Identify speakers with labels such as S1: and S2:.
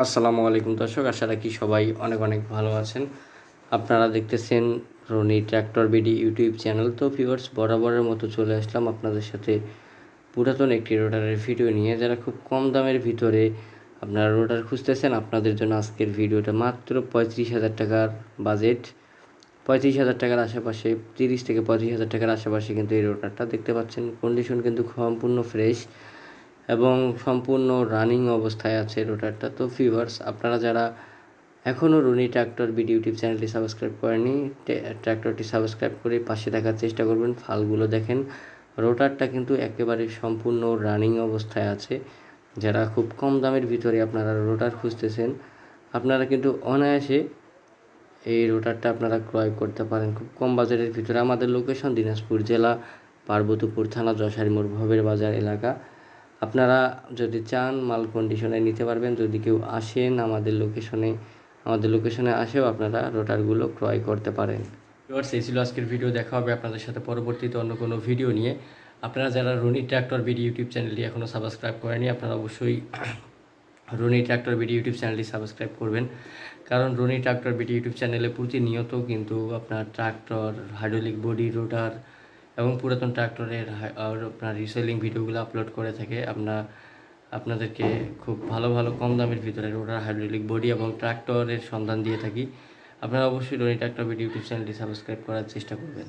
S1: আসসালামু আলাইকুম দর্শক, আশা রাখি সবাই অনেক অনেক ভালো আছেন। আপনারা দেখতেছেন Roni tractor BD YouTube channel. তো ভিউয়ার্স, বরাবরের মতো চলে আসলাম আপনাদের সাথে পুরাতন একটি রোটারের ভিডিও নিয়ে। যারা খুব কম দামের ভিতরে আপনারা রোটার খুঁজতেছেন, আপনাদের জন্য আজকের ভিডিওটা। মাত্র 35,000 টাকার বাজেট, 35,000 টাকার আশেপাশে, 30 থেকে 35,000 টাকার আশেপাশে কিন্তু এই রোটারটা দেখতে পাচ্ছেন। কন্ডিশন কিন্তু সম্পূর্ণ ফ্রেশ এবং সম্পূর্ণ রানিং অবস্থায় আছে রোটারটা। তো ভিউয়ার্স, আপনারা যারা এখনও রনি ট্র্যাক্টর বিডি ইউটিউব চ্যানেলটি সাবস্ক্রাইব করেনি, ট্র্যাক্টরটি সাবস্ক্রাইব করে পাশে থাকার চেষ্টা করবেন। ফালগুলো দেখেন, রোটারটা কিন্তু একেবারে সম্পূর্ণ রানিং অবস্থায় আছে। যারা খুব কম দামের ভিতরে আপনারা রোটার খুঁজতেছেন, আপনারা কিন্তু অনায়াসে এই রোটারটা আপনারা ক্রয় করতে পারেন খুব কম বাজারের ভিতরে। আমাদের লোকেশন দিনাজপুর জেলা, পার্বতীপুর থানা, যশারী মোড়, ভবের বাজার এলাকা। আপনারা যদি চান মাল কন্ডিশনে নিতে পারবেন। যদি কেউ আসেন আমাদের লোকেশনে আসেও আপনারা রোটারগুলো ক্রয় করতে পারেন। ভিউয়ার্স, এই ছিল আজকের ভিডিও। দেখা হবে আপনাদের সাথে পরবর্তীতে অন্য কোনো ভিডিও নিয়ে। আপনারা যারা রনি ট্র্যাক্টর বিডি ইউটিউব চ্যানেলটি এখনও সাবস্ক্রাইব করেনি, আপনারা অবশ্যই রনি ট্র্যাক্টর বিডি ইউটিউব চ্যানেলটি সাবস্ক্রাইব করবেন। কারণ রনি ট্র্যাক্টর বিডি ইউটিউব চ্যানেলে প্রতিনিয়ত কিন্তু আপনার ট্রাক্টর, হাইড্রোলিক বডি, রোটার এবং পুরাতন ট্রাক্টরের আপনার রিসেলিং ভিডিওগুলো আপলোড করে থাকে। আপনাদেরকে খুব ভালো ভালো কম দামের ভিতরে রোটার, হাইড্রোলিক বডি এবং ট্রাক্টরের সন্ধান দিয়ে থাকি। আপনারা অবশ্যই রনি ট্র্যাক্টর বিডি ইউটিউব চ্যানেলটি সাবস্ক্রাইব করার চেষ্টা করবেন।